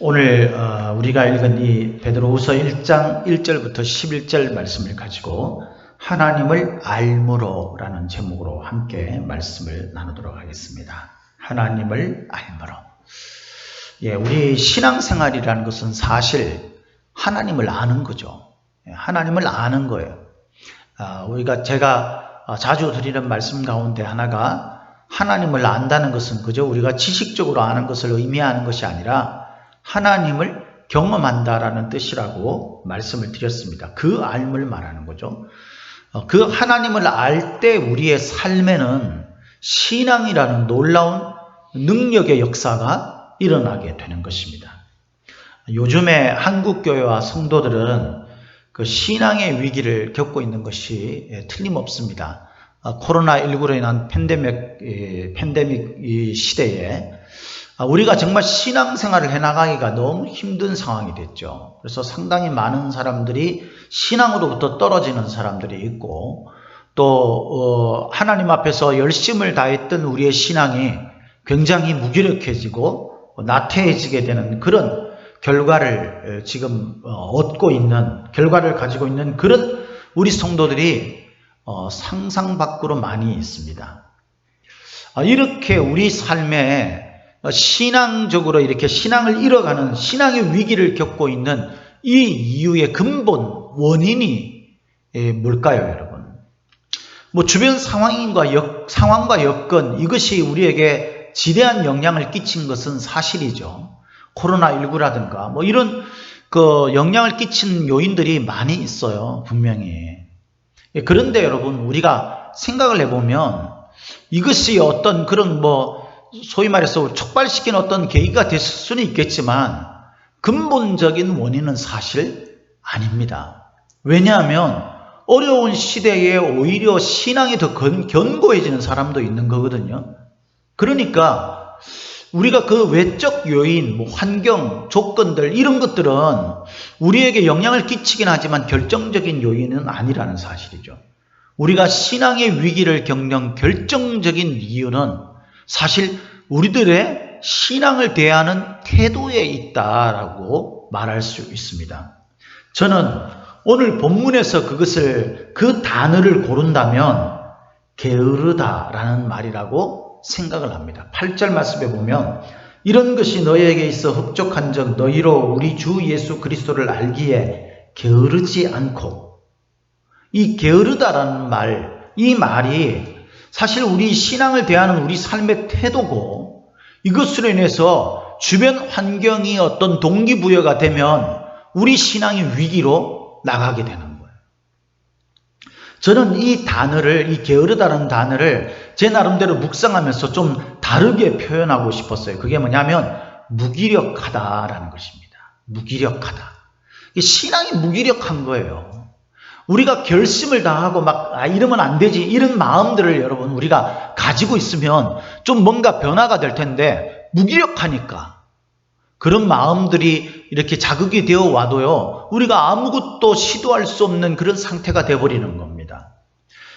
오늘 우리가 읽은 이 베드로후서 1장 1절부터 11절 말씀을 가지고 하나님을 알므로 라는 제목으로 함께 말씀을 나누도록 하겠습니다. 하나님을 알므로. 우리 신앙생활이라는 것은 사실 하나님을 아는 거죠. 하나님을 아는 거예요. 제가 자주 드리는 말씀 가운데 하나가 하나님을 안다는 것은 그저 우리가 지식적으로 아는 것을 의미하는 것이 아니라 하나님을 경험한다라는 뜻이라고 말씀을 드렸습니다. 그 알을 말하는 거죠. 그 하나님을 알 때 우리의 삶에는 신앙이라는 놀라운 능력의 역사가 일어나게 되는 것입니다. 요즘에 한국교회와 성도들은 그 신앙의 위기를 겪고 있는 것이 틀림없습니다. 코로나19로 인한 팬데믹 시대에 우리가 정말 신앙생활을 해나가기가 너무 힘든 상황이 됐죠. 그래서 상당히 많은 사람들이 신앙으로부터 떨어지는 사람들이 있고 또 하나님 앞에서 열심을 다했던 우리의 신앙이 굉장히 무기력해지고 나태해지게 되는 그런 결과를 지금 결과를 가지고 있는 그런 우리 성도들이 상상 밖으로 많이 있습니다. 이렇게 우리 삶에 신앙적으로 이렇게 신앙을 잃어가는 신앙의 위기를 겪고 있는 이 이유의 근본 원인이 뭘까요, 여러분? 주변 상황과 여건 이것이 우리에게 지대한 영향을 끼친 것은 사실이죠. 코로나19라든가 이런 영향을 끼친 요인들이 많이 있어요, 분명히. 그런데 여러분, 우리가 생각을 해보면 이것이 어떤 그런 소위 말해서 촉발시킨 어떤 계기가 됐을 수는 있겠지만 근본적인 원인은 사실 아닙니다. 왜냐하면 어려운 시대에 오히려 신앙이 더 견고해지는 사람도 있는 거거든요. 그러니까 우리가 그 외적 요인, 환경, 조건들 이런 것들은 우리에게 영향을 끼치긴 하지만 결정적인 요인은 아니라는 사실이죠. 우리가 신앙의 위기를 겪는 결정적인 이유는 사실 우리들의 신앙을 대하는 태도에 있다라고 말할 수 있습니다. 저는 오늘 본문에서 그 단어를 고른다면 게으르다라는 말이라고 생각을 합니다. 8절 말씀에 보면 이런 것이 너희에게 있어 흡족한 적 너희로 우리 주 예수 그리스도를 알기에 게으르지 않고, 이 게으르다라는 이 말이 사실 우리 신앙을 대하는 우리 삶의 태도고, 이것으로 인해서 주변 환경이 어떤 동기부여가 되면 우리 신앙이 위기로 나가게 되는 거예요. 저는 이 게으르다는 단어를 제 나름대로 묵상하면서 좀 다르게 표현하고 싶었어요. 그게 뭐냐면 무기력하다라는 것입니다. 무기력하다. 신앙이 무기력한 거예요. 우리가 결심을 다하고 이러면 안 되지, 이런 마음들을 여러분 우리가 가지고 있으면 좀 뭔가 변화가 될 텐데 무기력하니까 그런 마음들이 이렇게 자극이 되어 와도요, 우리가 아무것도 시도할 수 없는 그런 상태가 되어버리는 겁니다.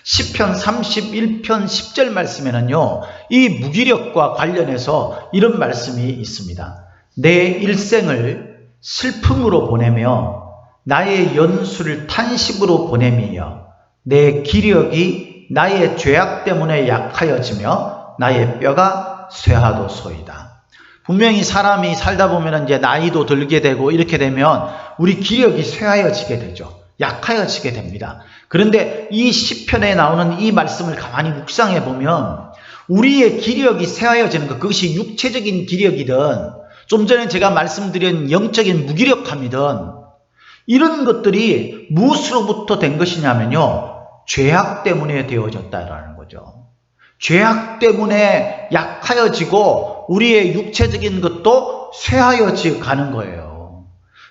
시편 31편 10절 말씀에는요, 이 무기력과 관련해서 이런 말씀이 있습니다. 내 일생을 슬픔으로 보내며 나의 연수를 탄식으로 보냄이여 내 기력이 나의 죄악 때문에 약하여지며 나의 뼈가 쇠하도소이다. 분명히 사람이 살다 보면 이제 나이도 들게 되고 이렇게 되면 우리 기력이 쇠하여지게 되죠. 약하여지게 됩니다. 그런데 이 시편에 나오는 이 말씀을 가만히 묵상해 보면 우리의 기력이 쇠하여지는 것, 그것이 육체적인 기력이든 좀 전에 제가 말씀드린 영적인 무기력함이든 이런 것들이 무엇으로부터 된 것이냐면요, 죄악 때문에 되어졌다라는 거죠. 죄악 때문에 약하여지고 우리의 육체적인 것도 쇠하여져 가는 거예요.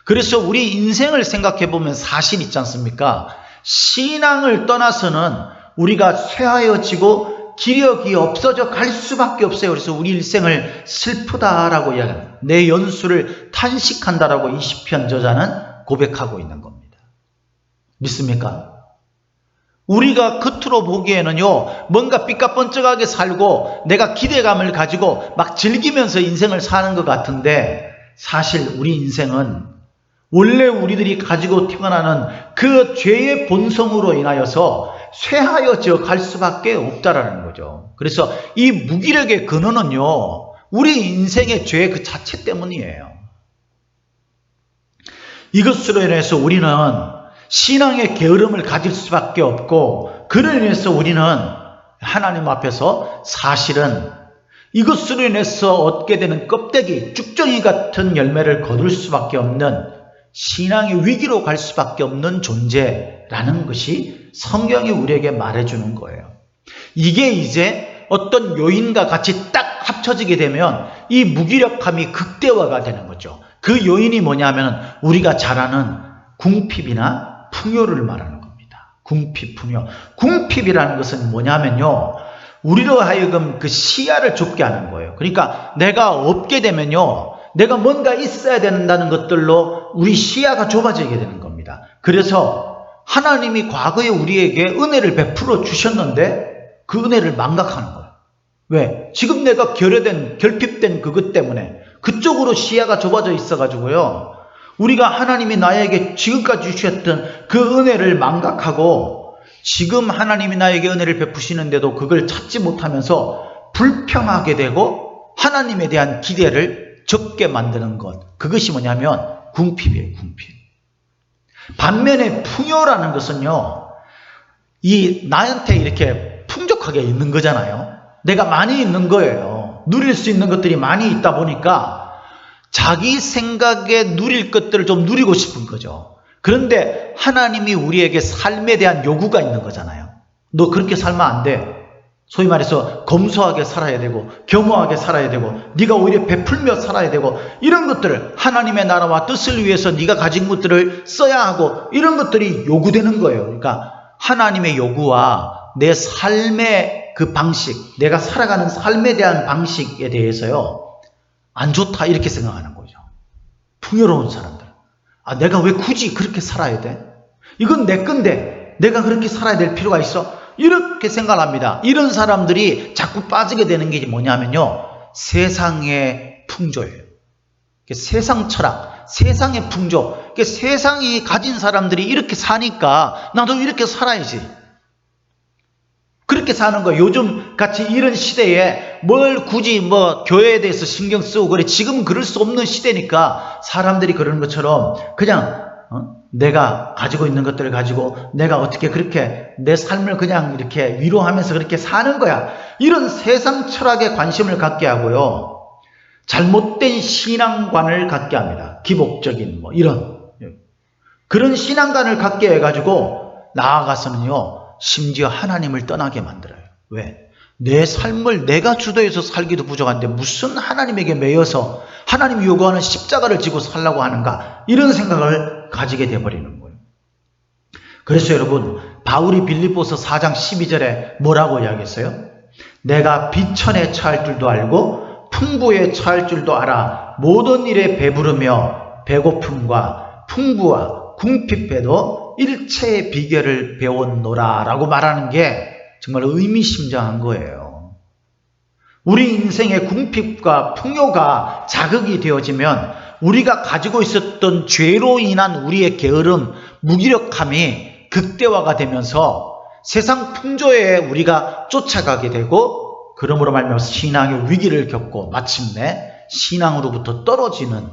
그래서 우리 인생을 생각해 보면 사실 있지 않습니까? 신앙을 떠나서는 우리가 쇠하여지고 기력이 없어져 갈 수밖에 없어요. 그래서 우리 일생을 슬프다라고 이야기합니다. 내 연수를 탄식한다라고 이 시편 저자는 고백하고 있는 겁니다. 믿습니까? 우리가 겉으로 보기에는요, 뭔가 삐까뻔쩍하게 살고 내가 기대감을 가지고 막 즐기면서 인생을 사는 것 같은데 사실 우리 인생은 원래 우리들이 가지고 태어나는 그 죄의 본성으로 인하여서 쇠하여져 갈 수밖에 없다라는 거죠. 그래서 이 무기력의 근원은요, 우리 인생의 죄 그 자체 때문이에요. 이것으로 인해서 우리는 신앙의 게으름을 가질 수밖에 없고, 그로 인해서 우리는 하나님 앞에서 사실은 이것으로 인해서 얻게 되는 껍데기, 쭉정이 같은 열매를 거둘 수밖에 없는 신앙의 위기로 갈 수밖에 없는 존재라는 것이 성경이 우리에게 말해주는 거예요. 이게 이제 어떤 요인과 같이 딱 합쳐지게 되면 이 무기력함이 극대화가 되는 거죠. 그 요인이 뭐냐면 우리가 잘 아는 궁핍이나 풍요를 말하는 겁니다. 궁핍, 풍요. 궁핍이라는 것은 뭐냐면요, 우리로 하여금 그 시야를 좁게 하는 거예요. 그러니까 내가 없게 되면요, 내가 뭔가 있어야 된다는 것들로 우리 시야가 좁아지게 되는 겁니다. 그래서 하나님이 과거에 우리에게 은혜를 베풀어 주셨는데 그 은혜를 망각하는 거예요. 왜? 지금 내가 결핍된 그것 때문에 그쪽으로 시야가 좁아져 있어가지고요, 우리가 하나님이 나에게 지금까지 주셨던 그 은혜를 망각하고 지금 하나님이 나에게 은혜를 베푸시는데도 그걸 찾지 못하면서 불평하게 되고 하나님에 대한 기대를 적게 만드는 것, 그것이 뭐냐면 궁핍이에요. 궁핍. 반면에 풍요라는 것은요, 이 나한테 이렇게 풍족하게 있는 거잖아요. 내가 많이 있는 거예요. 누릴 수 있는 것들이 많이 있다 보니까 자기 생각에 누릴 것들을 좀 누리고 싶은 거죠. 그런데 하나님이 우리에게 삶에 대한 요구가 있는 거잖아요. 너 그렇게 살면 안 돼. 소위 말해서 검소하게 살아야 되고 겸허하게 살아야 되고 네가 오히려 베풀며 살아야 되고, 이런 것들을 하나님의 나라와 뜻을 위해서 네가 가진 것들을 써야 하고, 이런 것들이 요구되는 거예요. 그러니까 하나님의 요구와 내 삶의 그 방식, 내가 살아가는 삶에 대한 방식에 대해서요, 안 좋다 이렇게 생각하는 거죠. 풍요로운 사람들. 아, 내가 왜 굳이 그렇게 살아야 돼? 이건 내 건데 내가 그렇게 살아야 될 필요가 있어? 이렇게 생각합니다. 이런 사람들이 자꾸 빠지게 되는 게 뭐냐면요, 세상의 풍조예요. 세상 철학, 세상의 풍조. 세상이 가진 사람들이 이렇게 사니까 나도 이렇게 살아야지. 그렇게 사는 거예요. 요즘 같이 이런 시대에 뭘 굳이 교회에 대해서 신경 쓰고 그래. 지금 그럴 수 없는 시대니까 사람들이 그러는 것처럼 그냥 내가 가지고 있는 것들을 가지고 내가 어떻게 그렇게 내 삶을 그냥 이렇게 위로하면서 그렇게 사는 거야. 이런 세상 철학에 관심을 갖게 하고요, 잘못된 신앙관을 갖게 합니다. 기복적인 이런 그런 신앙관을 갖게 해가지고 나아가서는요, 심지어 하나님을 떠나게 만들어요. 왜? 내 삶을 내가 주도해서 살기도 부족한데 무슨 하나님에게 매여서 하나님이 요구하는 십자가를 지고 살라고 하는가, 이런 생각을 가지게 돼버리는 거예요. 그래서 여러분, 바울이 빌립보서 4장 12절에 뭐라고 이야기했어요? 내가 비천에 처할 줄도 알고 풍부에 처할 줄도 알아 모든 일에 배부르며 배고픔과 풍부와 궁핍에도 일체의 비결을 배웠노라 라고 말하는 게 정말 의미심장한 거예요. 우리 인생의 궁핍과 풍요가 자극이 되어지면 우리가 가지고 있었던 죄로 인한 우리의 게으름, 무기력함이 극대화가 되면서 세상 풍조에 우리가 쫓아가게 되고, 그러므로 말미암아 신앙의 위기를 겪고 마침내 신앙으로부터 떨어지는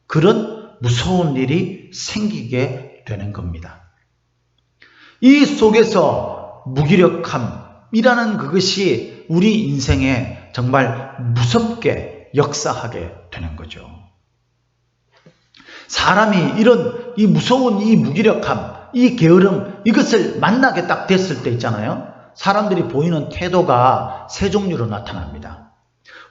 그런 무서운 일이 생기게 되는 겁니다. 이 속에서 무기력함이라는 그것이 우리 인생에 정말 무섭게 역사하게 되는 거죠. 사람이 이런 이 무서운 이 무기력함, 이 게으름, 이것을 만나게 딱 됐을 때 있잖아요, 사람들이 보이는 태도가 세 종류로 나타납니다.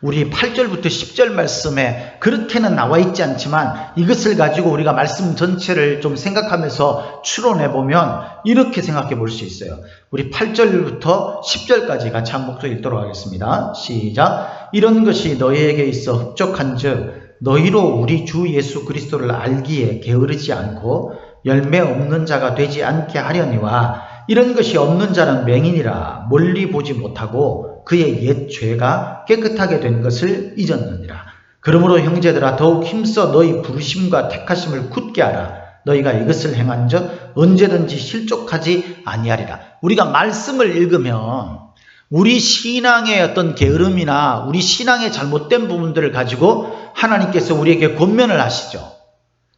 우리 8절부터 10절 말씀에 그렇게는 나와 있지 않지만 이것을 가지고 우리가 말씀 전체를 좀 생각하면서 추론해 보면 이렇게 생각해 볼 수 있어요. 우리 8절부터 10절까지 같이 한 목소리 읽도록 하겠습니다. 시작. 이런 것이 너희에게 있어 흡족한즉 너희로 우리 주 예수 그리스도를 알기에 게으르지 않고 열매 없는 자가 되지 않게 하려니와, 이런 것이 없는 자는 맹인이라 멀리 보지 못하고 그의 옛 죄가 깨끗하게 된 것을 잊었느니라. 그러므로 형제들아 더욱 힘써 너희 부르심과 택하심을 굳게 하라. 너희가 이것을 행한즉 언제든지 실족하지 아니하리라. 우리가 말씀을 읽으면 우리 신앙의 어떤 게으름이나 우리 신앙의 잘못된 부분들을 가지고 하나님께서 우리에게 권면을 하시죠.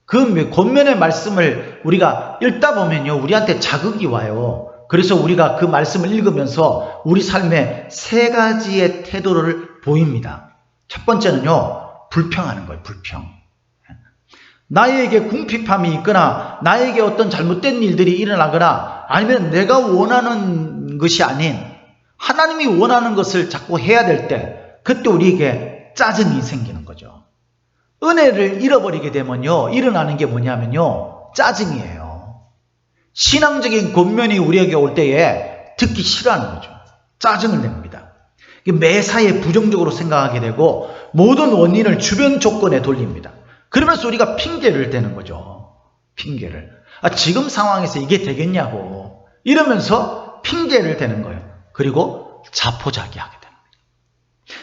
그 권면의 말씀을 우리가 읽다 보면요, 우리한테 자극이 와요. 그래서 우리가 그 말씀을 읽으면서 우리 삶에 세 가지의 태도를 보입니다. 첫 번째는요, 불평하는 거예요. 불평. 나에게 궁핍함이 있거나 나에게 어떤 잘못된 일들이 일어나거나 아니면 내가 원하는 것이 아닌 하나님이 원하는 것을 자꾸 해야 될 때, 그때 우리에게 짜증이 생기는 거죠. 은혜를 잃어버리게 되면요, 일어나는 게 뭐냐면요, 짜증이에요. 신앙적인 권면이 우리에게 올 때에 듣기 싫어하는 거죠. 짜증을 냅니다. 매사에 부정적으로 생각하게 되고 모든 원인을 주변 조건에 돌립니다. 그러면서 우리가 핑계를 대는 거죠. 핑계를. 지금 상황에서 이게 되겠냐고 이러면서 핑계를 대는 거예요. 그리고 자포자기하게 됩니다.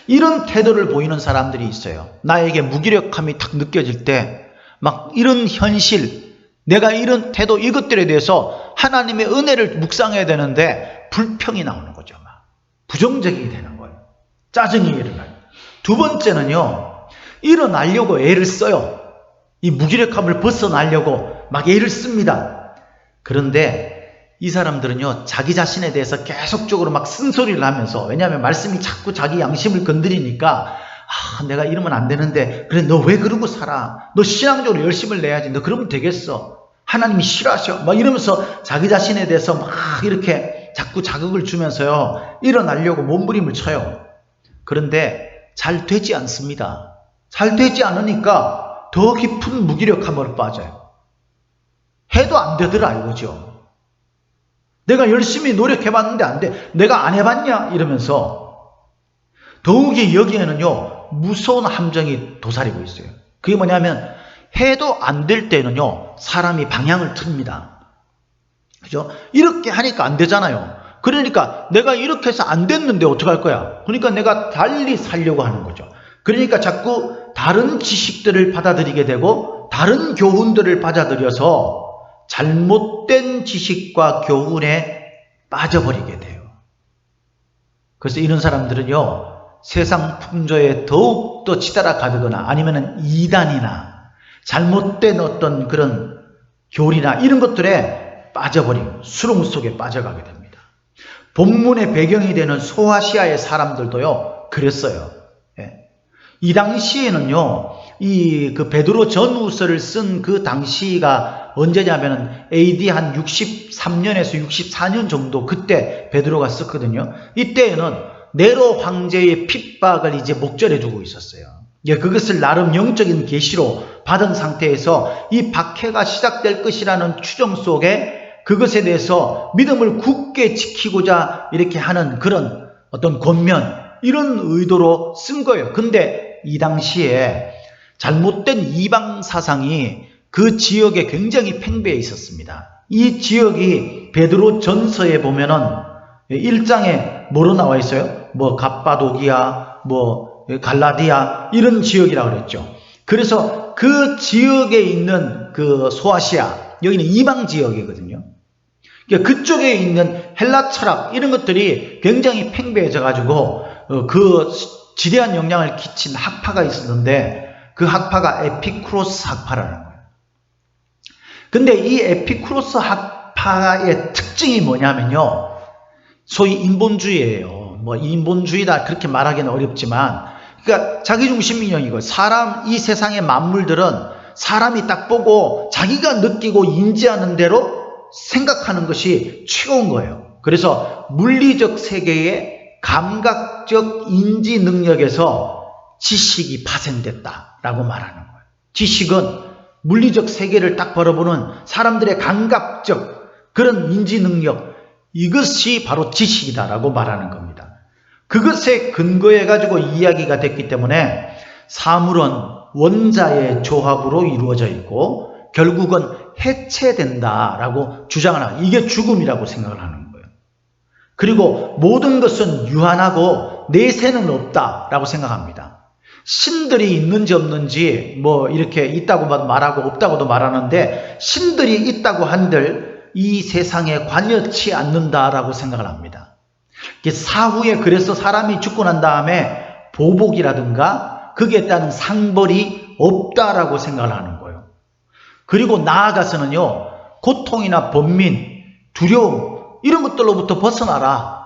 이런 태도를 보이는 사람들이 있어요. 나에게 무기력함이 탁 느껴질 때 막 이런 현실, 내가 이런 태도, 이것들에 대해서 하나님의 은혜를 묵상해야 되는데 불평이 나오는 거죠. 막 부정적이 되는 거예요. 짜증이 일어나요. 두 번째는요, 일어나려고 애를 써요. 이 무기력함을 벗어나려고 막 애를 씁니다. 그런데 이 사람들은요, 자기 자신에 대해서 계속적으로 막 쓴소리를 하면서, 왜냐하면 말씀이 자꾸 자기 양심을 건드리니까 내가 이러면 안 되는데, 그래 너 왜 그러고 살아? 너 신앙적으로 열심을 내야지. 너 그러면 되겠어. 하나님이 싫어하셔. 막 이러면서 자기 자신에 대해서 막 이렇게 자꾸 자극을 주면서요, 일어나려고 몸부림을 쳐요. 그런데 잘 되지 않습니다. 잘 되지 않으니까 더 깊은 무기력함으로 빠져요. 해도 안 되더라 이거죠. 내가 열심히 노력해봤는데 안 돼. 내가 안 해봤냐? 이러면서 더욱이 여기에는요, 무서운 함정이 도사리고 있어요. 그게 뭐냐면 해도 안 될 때는요, 사람이 방향을 틉니다. 그죠? 이렇게 하니까 안 되잖아요. 그러니까 내가 이렇게 해서 안 됐는데 어떡할 거야? 그러니까 내가 달리 살려고 하는 거죠. 그러니까 자꾸 다른 지식들을 받아들이게 되고 다른 교훈들을 받아들여서 잘못된 지식과 교훈에 빠져버리게 돼요. 그래서 이런 사람들은요, 세상 풍조에 더욱더 치달아 가거나 아니면 이단이나 잘못된 어떤 그런 교리나 이런 것들에 빠져버리고 수렁 속에 빠져가게 됩니다. 본문의 배경이 되는 소아시아의 사람들도요, 그랬어요. 이 당시에는요, 그 베드로 전후서를 쓴 그 당시가 언제냐면 AD 한 63년에서 64년 정도, 그때 베드로가 썼거든요. 이때에는 네로 황제의 핍박을 이제 목전에 두고 있었어요. 그것을 나름 영적인 계시로 받은 상태에서 이 박해가 시작될 것이라는 추정 속에 그것에 대해서 믿음을 굳게 지키고자 이렇게 하는 그런 어떤 권면, 이런 의도로 쓴 거예요. 근데 이 당시에 잘못된 이방 사상이 그 지역에 굉장히 팽배해 있었습니다. 이 지역이 베드로 전서에 보면은 1장에 뭐로 나와 있어요? 뭐 갑바도기아, 뭐 갈라디아, 이런 지역이라고 그랬죠. 그래서 그 지역에 있는 그 소아시아, 여기는 이방 지역이거든요. 그쪽에 있는 헬라 철학, 이런 것들이 굉장히 팽배해져 가지고 그 지대한 영향을 끼친 학파가 있었는데, 그 학파가 에피쿠로스 학파라는 거예요. 근데 이 에피쿠로스 학파의 특징이 뭐냐면요, 소위 인본주의예요. 뭐 인본주의다 그렇게 말하기는 어렵지만, 그러니까 자기중심이고, 이 세상의 만물들은 사람이 딱 보고 자기가 느끼고 인지하는 대로 생각하는 것이 최고인 거예요. 그래서 물리적 세계의 감각적 인지 능력에서 지식이 파생됐다라고 말하는 거예요. 지식은 물리적 세계를 딱 바라보는 사람들의 감각적 그런 인지 능력, 이것이 바로 지식이다라고 말하는 겁니다. 그것에 근거해 가지고 이야기가 됐기 때문에 사물은 원자의 조합으로 이루어져 있고 결국은 해체된다라고 주장을 하고, 이게 죽음이라고 생각을 하는 거예요. 그리고 모든 것은 유한하고 내세는 없다라고 생각합니다. 신들이 있는지 없는지 뭐 이렇게 있다고 말하고 없다고도 말하는데, 신들이 있다고 한들 이 세상에 관여치 않는다라고 생각을 합니다. 사후에 그래서 사람이 죽고 난 다음에 보복이라든가 거기에 따른 상벌이 없다라고 생각을 하는 거예요. 그리고 나아가서는요, 고통이나 번민, 두려움 이런 것들로부터 벗어나라.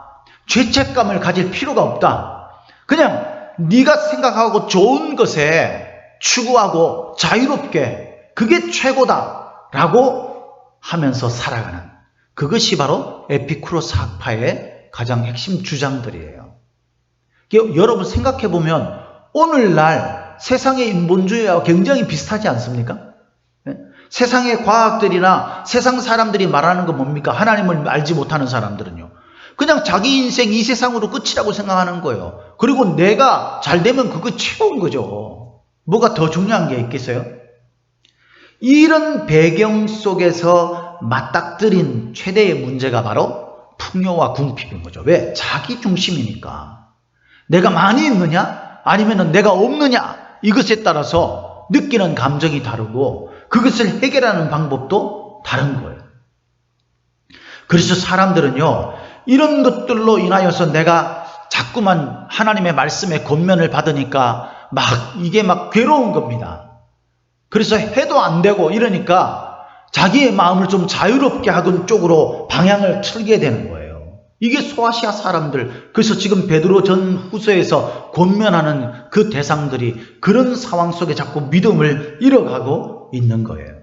죄책감을 가질 필요가 없다. 그냥 네가 생각하고 좋은 것에 추구하고 자유롭게, 그게 최고다 라고 하면서 살아가는, 그것이 바로 에피쿠로스 학파의 가장 핵심 주장들이에요. 여러분 생각해 보면 오늘날 세상의 인본주의와 굉장히 비슷하지 않습니까? 세상의 과학들이나 세상 사람들이 말하는 건 뭡니까? 하나님을 알지 못하는 사람들은요, 그냥 자기 인생 이 세상으로 끝이라고 생각하는 거예요. 그리고 내가 잘 되면 그거 최고인 거죠. 뭐가 더 중요한 게 있겠어요? 이런 배경 속에서 맞닥뜨린 최대의 문제가 바로 풍요와 궁핍인 거죠. 왜? 자기 중심이니까. 내가 많이 있느냐 아니면 내가 없느냐, 이것에 따라서 느끼는 감정이 다르고 그것을 해결하는 방법도 다른 거예요. 그래서 사람들은요, 이런 것들로 인하여서 내가 자꾸만 하나님의 말씀에 권면을 받으니까 이게 괴로운 겁니다. 그래서 해도 안 되고 이러니까 자기의 마음을 좀 자유롭게 하는 쪽으로 방향을 틀게 되는 거예요. 이게 소아시아 사람들, 그래서 지금 베드로 전후서에서 권면하는 그 대상들이 그런 상황 속에 자꾸 믿음을 잃어가고 있는 거예요.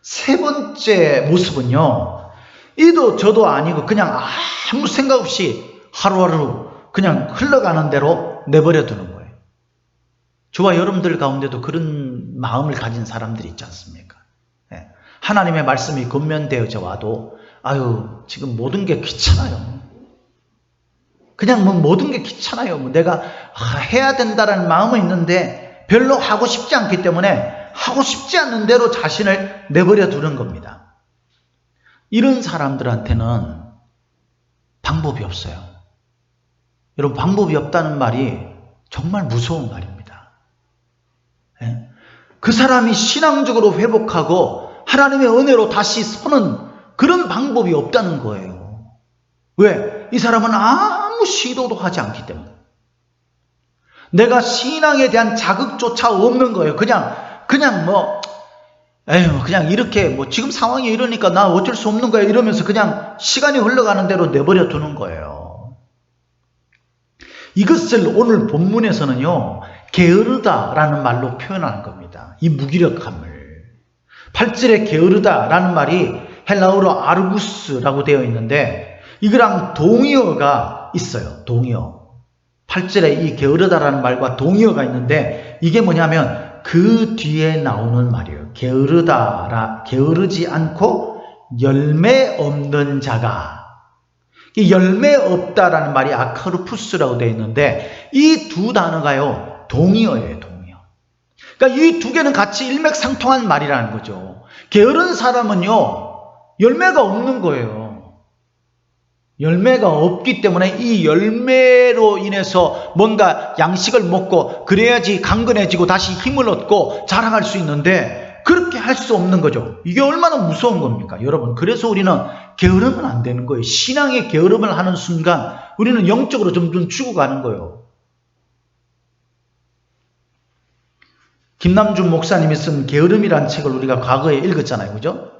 세 번째 모습은요, 이도 저도 아니고 그냥 아무 생각 없이 하루하루 그냥 흘러가는 대로 내버려 두는 거예요. 저와 여러분들 가운데도 그런 마음을 가진 사람들이 있지 않습니까? 하나님의 말씀이 권면되어져 와도 지금 모든 게 귀찮아요. 그냥 모든 게 귀찮아요. 내가 해야 된다는 마음은 있는데 별로 하고 싶지 않기 때문에 하고 싶지 않는 대로 자신을 내버려 두는 겁니다. 이런 사람들한테는 방법이 없어요. 여러분, 방법이 없다는 말이 정말 무서운 말입니다. 그 사람이 신앙적으로 회복하고 하나님의 은혜로 다시 서는 그런 방법이 없다는 거예요. 왜? 이 사람은 아무 시도도 하지 않기 때문에. 내가 신앙에 대한 자극조차 없는 거예요. 그냥 이렇게 지금 상황이 이러니까 나 어쩔 수 없는 거야 이러면서 그냥 시간이 흘러가는 대로 내버려 두는 거예요. 이것을 오늘 본문에서는요, 게으르다라는 말로 표현하는 겁니다. 이 무기력함을. 8절에 게으르다라는 말이 헬라어로 아르구스라고 되어 있는데 이거랑 동의어가 있어요. 동의어. 8절에 이 게으르다라는 말과 동의어가 있는데 이게 뭐냐면 그 뒤에 나오는 말이에요. 게으르지 않고 열매 없는 자가. 이 열매 없다라는 말이 아카르푸스라고 되어 있는데 이 두 단어가요, 동의어예요, 동의어. 그러니까 이 두 개는 같이 일맥상통한 말이라는 거죠. 게으른 사람은요, 열매가 없는 거예요. 열매가 없기 때문에 이 열매로 인해서 뭔가 양식을 먹고 그래야지 강건해지고 다시 힘을 얻고 자랑할 수 있는데 그렇게 할 수 없는 거죠. 이게 얼마나 무서운 겁니까? 여러분, 그래서 우리는 게으르면 안 되는 거예요. 신앙의 게으름을 하는 순간 우리는 영적으로 점점 죽어가는 거예요. 김남준 목사님이 쓴 게으름이라는 책을 우리가 과거에 읽었잖아요. 그죠?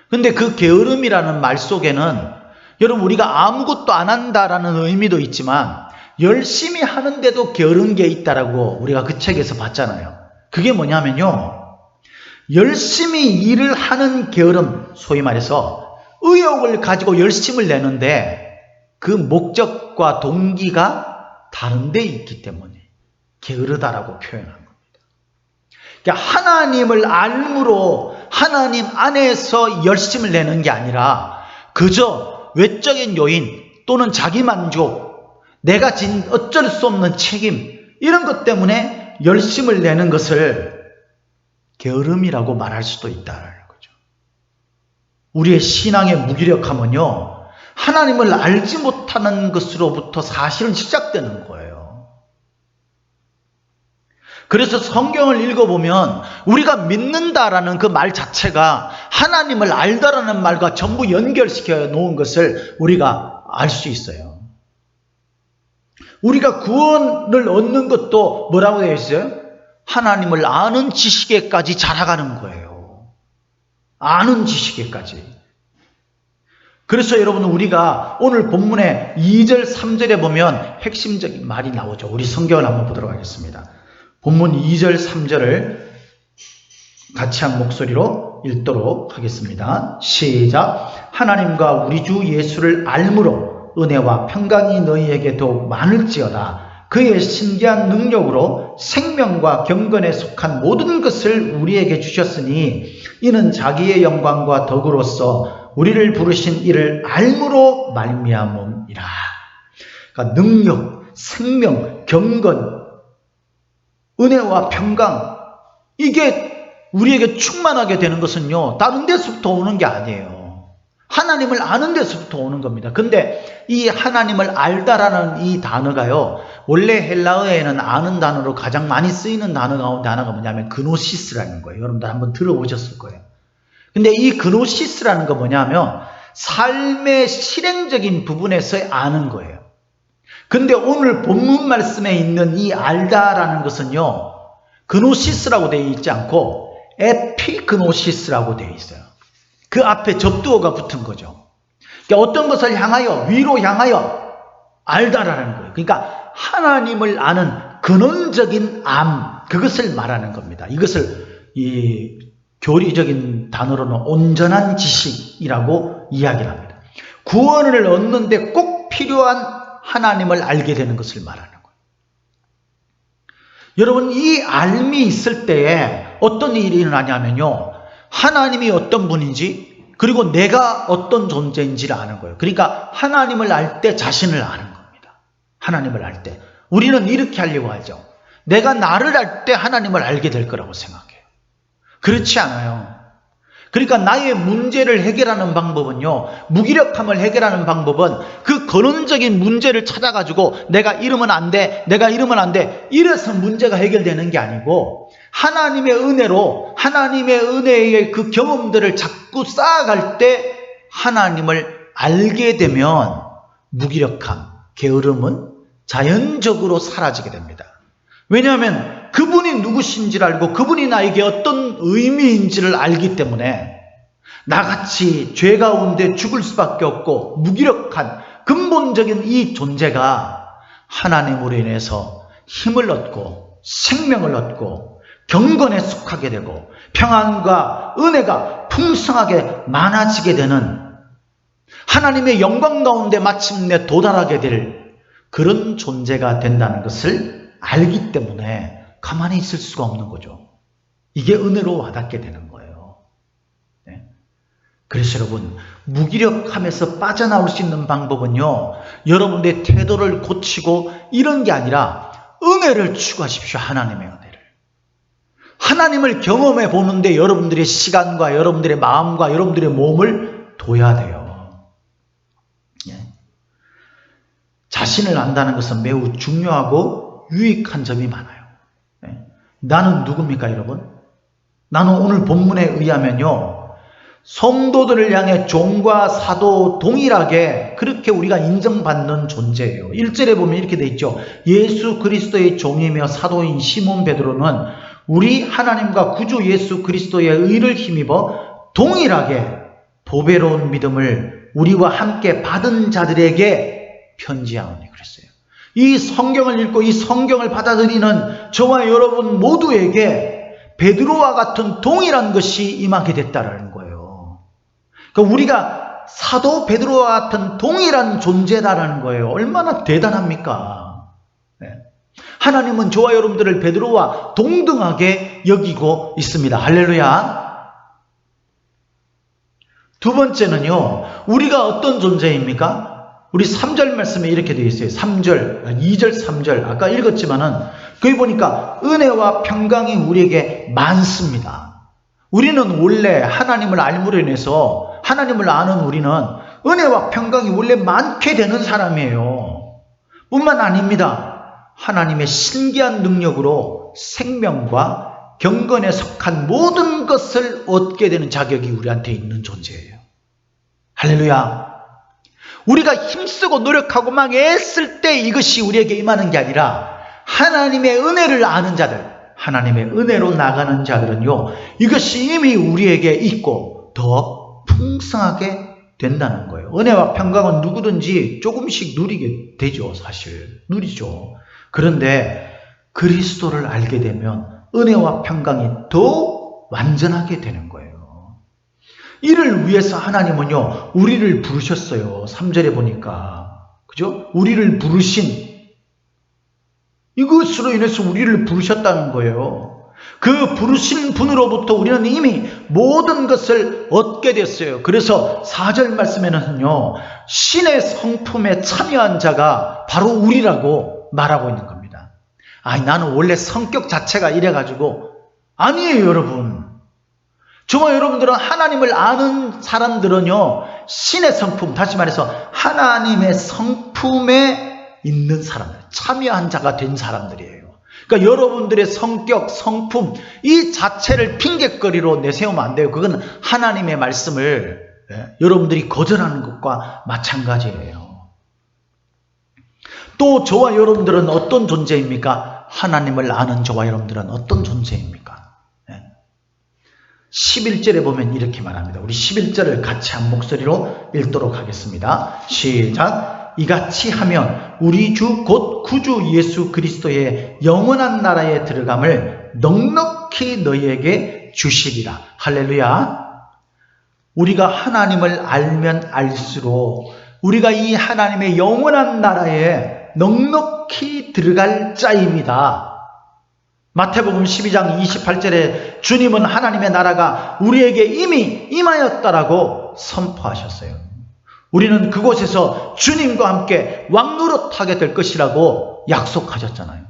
근데 그 게으름이라는 말 속에는 여러분, 우리가 아무것도 안 한다라는 의미도 있지만 열심히 하는데도 게으른 게 있다라고 우리가 그 책에서 봤잖아요. 그게 뭐냐면요, 열심히 일을 하는 게으름, 소위 말해서 의욕을 가지고 열심을 내는데 그 목적과 동기가 다른 데 있기 때문에 게으르다라고 표현한 겁니다. 그러니까 하나님을 알므로 하나님 안에서 열심을 내는 게 아니라 그저 외적인 요인 또는 자기만족, 내가 진 어쩔 수 없는 책임, 이런 것 때문에 열심을 내는 것을 게으름이라고 말할 수도 있다는 거죠. 우리의 신앙의 무기력함은요, 하나님을 알지 못하는 것으로부터 사실은 시작되는 거예요. 그래서 성경을 읽어보면 우리가 믿는다라는 그 말 자체가 하나님을 알다라는 말과 전부 연결시켜 놓은 것을 우리가 알 수 있어요. 우리가 구원을 얻는 것도 뭐라고 되어 있어요? 하나님을 아는 지식에까지 자라가는 거예요. 아는 지식에까지. 그래서 여러분, 우리가 오늘 본문의 2절 3절에 보면 핵심적인 말이 나오죠. 우리 성경을 한번 보도록 하겠습니다. 본문 2절 3절을 같이 한 목소리로 읽도록 하겠습니다. 시작. 하나님과 우리 주 예수를 알므로 은혜와 평강이 너희에게 더욱 많을지어다. 그의 신기한 능력으로 생명과 경건에 속한 모든 것을 우리에게 주셨으니 이는 자기의 영광과 덕으로서 우리를 부르신 이를 알므로 말미암음이라. 그러니까 능력, 생명, 경건, 은혜와 평강, 이게 우리에게 충만하게 되는 것은요, 다른 데서부터 오는 게 아니에요. 하나님을 아는 데서부터 오는 겁니다. 근데 이 하나님을 알다라는 이 단어가요, 원래 헬라어에는 아는 단어로 가장 많이 쓰이는 단어 가운데 하나가 뭐냐면 그노시스라는 거예요. 여러분들 한번 들어보셨을 거예요. 근데 이 그노시스라는 거 뭐냐면 삶의 실행적인 부분에서 아는 거예요. 근데 오늘 본문 말씀에 있는 이 알다라는 것은요, 그노시스라고 되어 있지 않고 에피그노시스라고 되어 있어요. 그 앞에 접두어가 붙은 거죠. 그러니까 어떤 것을 향하여, 위로 향하여 알다라는 거예요. 그러니까 하나님을 아는 근원적인 암, 그것을 말하는 겁니다. 이것을 이 교리적인 단어로는 온전한 지식이라고 이야기를 합니다. 구원을 얻는데 꼭 필요한 하나님을 알게 되는 것을 말하는 거예요. 여러분, 이 알미 있을 때에 어떤 일이 일어나냐면요, 하나님이 어떤 분인지, 그리고 내가 어떤 존재인지를 아는 거예요. 그러니까 하나님을 알 때 자신을 아는 겁니다. 하나님을 알 때 우리는 이렇게 하려고 하죠. 내가 나를 알 때 하나님을 알게 될 거라고 생각해요. 그렇지 않아요. 그러니까 나의 문제를 해결하는 방법은요, 무기력함을 해결하는 방법은 그 근원적인 문제를 찾아가지고 내가 이러면 안 돼, 내가 이러면 안 돼, 이래서 문제가 해결되는 게 아니고 하나님의 은혜로, 하나님의 은혜의 그 경험들을 자꾸 쌓아갈 때 하나님을 알게 되면 무기력함, 게으름은 자연적으로 사라지게 됩니다. 왜냐하면 그분이 누구신지를 알고 그분이 나에게 어떤 의미인지를 알기 때문에 나같이 죄 가운데 죽을 수밖에 없고 무기력한 근본적인 이 존재가 하나님으로 인해서 힘을 얻고 생명을 얻고 경건에 속하게 되고 평안과 은혜가 풍성하게 많아지게 되는, 하나님의 영광 가운데 마침내 도달하게 될 그런 존재가 된다는 것을 알기 때문에 가만히 있을 수가 없는 거죠. 이게 은혜로 와닿게 되는 거예요. 네. 그래서 여러분, 무기력함에서 빠져나올 수 있는 방법은요, 여러분의 태도를 고치고 이런 게 아니라 은혜를 추구하십시오. 하나님의 은혜를. 하나님을 경험해 보는데 여러분들의 시간과 여러분들의 마음과 여러분들의 몸을 둬야 돼요. 네. 자신을 안다는 것은 매우 중요하고 유익한 점이 많아요. 나는 누굽니까, 여러분? 나는 오늘 본문에 의하면요, 성도들을 향해 종과 사도 동일하게 그렇게 우리가 인정받는 존재예요. 1절에 보면 이렇게 돼 있죠. 예수 그리스도의 종이며 사도인 시몬 베드로는 우리 하나님과 구주 예수 그리스도의 의를 힘입어 동일하게 보배로운 믿음을 우리와 함께 받은 자들에게 편지하오니 그랬어요. 이 성경을 읽고 이 성경을 받아들이는 저와 여러분 모두에게 베드로와 같은 동일한 것이 임하게 됐다는 거예요. 그러니까 우리가 사도 베드로와 같은 동일한 존재다라는 거예요. 얼마나 대단합니까? 네. 하나님은 저와 여러분들을 베드로와 동등하게 여기고 있습니다. 할렐루야. 두 번째는요, 우리가 어떤 존재입니까? 우리 3절 말씀에 이렇게 되어 있어요. 3절, 2절, 3절. 아까 읽었지만은, 거기 보니까 은혜와 평강이 우리에게 많습니다. 우리는 원래 하나님을 알므로 인해서, 하나님을 아는 우리는 은혜와 평강이 원래 많게 되는 사람이에요. 뿐만 아닙니다. 하나님의 신기한 능력으로 생명과 경건에 속한 모든 것을 얻게 되는 자격이 우리한테 있는 존재예요. 할렐루야. 우리가 힘쓰고 노력하고 막 애쓸 때 이것이 우리에게 임하는 게 아니라 하나님의 은혜를 아는 자들, 하나님의 은혜로 나가는 자들은요, 이것이 이미 우리에게 있고 더 풍성하게 된다는 거예요. 은혜와 평강은 누구든지 조금씩 누리게 되죠. 사실 누리죠. 그런데 그리스도를 알게 되면 은혜와 평강이 더 완전하게 되는 거예요. 이를 위해서 하나님은요, 우리를 부르셨어요. 3절에 보니까. 그죠? 우리를 부르신, 이것으로 인해서 우리를 부르셨다는 거예요. 그 부르신 분으로부터 우리는 이미 모든 것을 얻게 됐어요. 그래서 4절 말씀에는요, 신의 성품에 참여한 자가 바로 우리라고 말하고 있는 겁니다. 아니, 나는 원래 성격 자체가 이래가지고. 아니에요, 여러분. 정말 여러분들은 하나님을 아는 사람들은요, 신의 성품, 다시 말해서 하나님의 성품에 있는 사람들, 참여한 자가 된 사람들이에요. 그러니까 여러분들의 성격, 성품 이 자체를 핑계거리로 내세우면 안 돼요. 그건 하나님의 말씀을 여러분들이 거절하는 것과 마찬가지예요. 또 저와 여러분들은 어떤 존재입니까? 하나님을 아는 저와 여러분들은 어떤 존재입니까? 11절에 보면 이렇게 말합니다. 우리 11절을 같이 한 목소리로 읽도록 하겠습니다. 시작. 이같이 하면 우리 주 곧 구주 예수 그리스도의 영원한 나라에 들어감을 넉넉히 너희에게 주시리라. 할렐루야. 우리가 하나님을 알면 알수록 우리가 이 하나님의 영원한 나라에 넉넉히 들어갈 자입니다. 마태복음 12장 28절에 주님은 하나님의 나라가 우리에게 이미 임하였다라고 선포하셨어요. 우리는 그곳에서 주님과 함께 왕노릇하게 될 것이라고 약속하셨잖아요.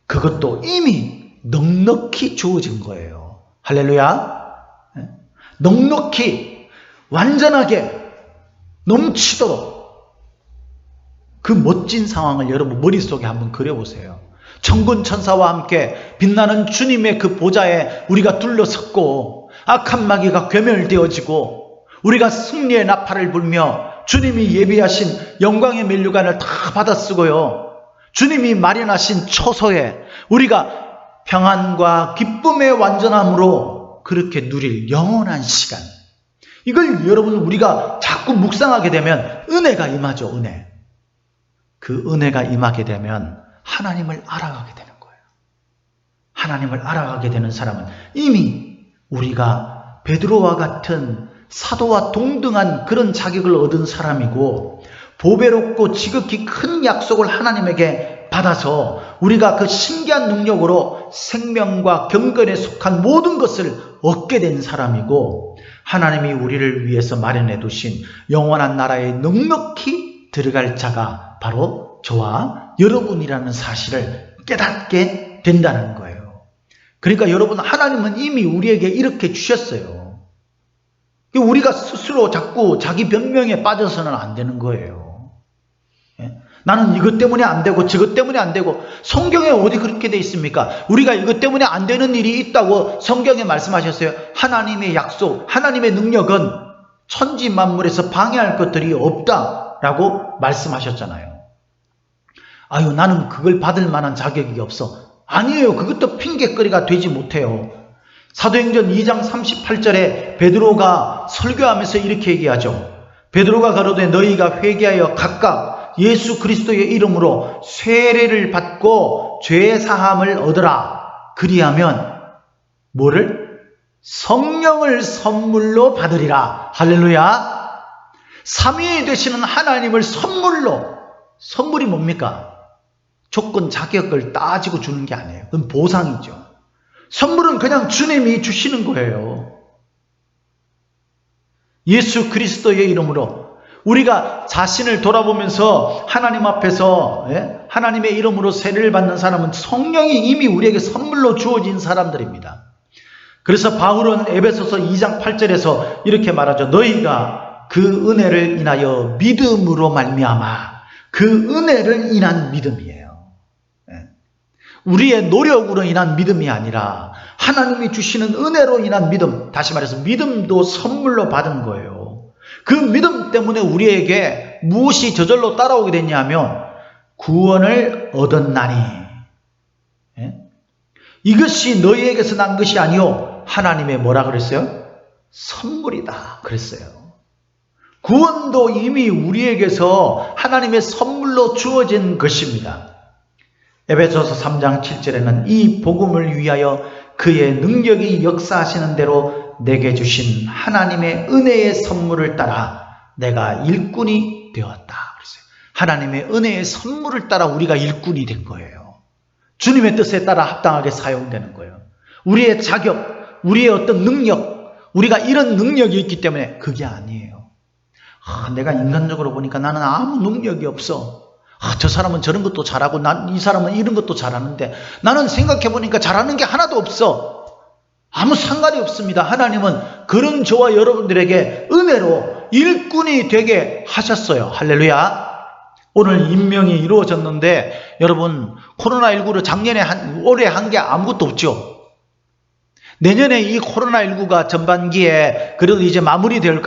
그것도 이미 넉넉히 주어진 거예요. 할렐루야. 넉넉히 완전하게 넘치도록 그 멋진 상황을 여러분 머릿속에 한번 그려보세요. 천군 천사와 함께 빛나는 주님의 그 보좌에 우리가 둘러섰고 악한 마귀가 괴멸되어지고 우리가 승리의 나팔을 불며 주님이 예비하신 영광의 면류관을 다 받아쓰고요. 주님이 마련하신 처소에 우리가 평안과 기쁨의 완전함으로 그렇게 누릴 영원한 시간. 이걸 여러분 우리가 자꾸 묵상하게 되면 은혜가 임하죠. 은혜. 그 은혜가 임하게 되면 하나님을 알아가게 되는 거예요. 하나님을 알아가게 되는 사람은 이미 우리가 베드로와 같은 사도와 동등한 그런 자격을 얻은 사람이고 보배롭고 지극히 큰 약속을 하나님에게 받아서 우리가 그 신기한 능력으로 생명과 경건에 속한 모든 것을 얻게 된 사람이고 하나님이 우리를 위해서 마련해 두신 영원한 나라에 넉넉히 들어갈 자가 바로 저와 여러분이라는 사실을 깨닫게 된다는 거예요. 그러니까 여러분, 하나님은 이미 우리에게 이렇게 주셨어요. 우리가 스스로 자꾸 자기 변명에 빠져서는 안 되는 거예요. 나는 이것 때문에 안 되고 저것 때문에 안 되고. 성경에 어디 그렇게 돼 있습니까? 우리가 이것 때문에 안 되는 일이 있다고 성경에 말씀하셨어요. 하나님의 약속, 하나님의 능력은 천지 만물에서 방해할 것들이 없다라고 말씀하셨잖아요. 아유, 나는 그걸 받을 만한 자격이 없어. 아니에요. 그것도 핑계거리가 되지 못해요. 사도행전 2장 38절에 베드로가 설교하면서 이렇게 얘기하죠. 베드로가 가로되 너희가 회개하여 각각 예수 그리스도의 이름으로 세례를 받고 죄사함을 얻으라. 그리하면 뭐를? 성령을 선물로 받으리라. 할렐루야. 삼위이 되시는 하나님을 선물이 뭡니까? 조건 자격을 따지고 주는 게 아니에요. 그건 보상이죠. 선물은 그냥 주님이 주시는 거예요. 예수 그리스도의 이름으로 우리가 자신을 돌아보면서 하나님 앞에서 하나님의 이름으로 세례를 받는 사람은 성령이 이미 우리에게 선물로 주어진 사람들입니다. 그래서 바울은 에베소서 2장 8절에서 이렇게 말하죠. 너희가 그 은혜를 인하여 믿음으로 말미암아. 그 은혜를 인한 믿음이에요. 우리의 노력으로 인한 믿음이 아니라 하나님이 주시는 은혜로 인한 믿음, 다시 말해서 믿음도 선물로 받은 거예요. 그 믿음 때문에 우리에게 무엇이 저절로 따라오게 됐냐면 구원을 얻었나니, 이것이 너희에게서 난 것이 아니요 하나님의 뭐라 그랬어요? 선물이다 그랬어요. 구원도 이미 우리에게서 하나님의 선물로 주어진 것입니다. 에베소서 3장 7절에는 이 복음을 위하여 그의 능력이 역사하시는 대로 내게 주신 하나님의 은혜의 선물을 따라 내가 일꾼이 되었다 그랬어요. 하나님의 은혜의 선물을 따라 우리가 일꾼이 된 거예요. 주님의 뜻에 따라 합당하게 사용되는 거예요. 우리의 자격, 우리의 어떤 능력, 우리가 이런 능력이 있기 때문에 그게 아니에요. 내가 인간적으로 보니까 나는 아무 능력이 없어. 저 사람은 저런 것도 잘하고 이 사람은 이런 것도 잘하는데 나는 생각해보니까 잘하는 게 하나도 없어. 아무 상관이 없습니다. 하나님은 그런 저와 여러분들에게 은혜로 일꾼이 되게 하셨어요. 할렐루야. 오늘 임명이 이루어졌는데 여러분 코로나19를 작년에 올해 한 게 아무것도 없죠. 내년에 이 코로나19가 전반기에 그래도 이제 마무리될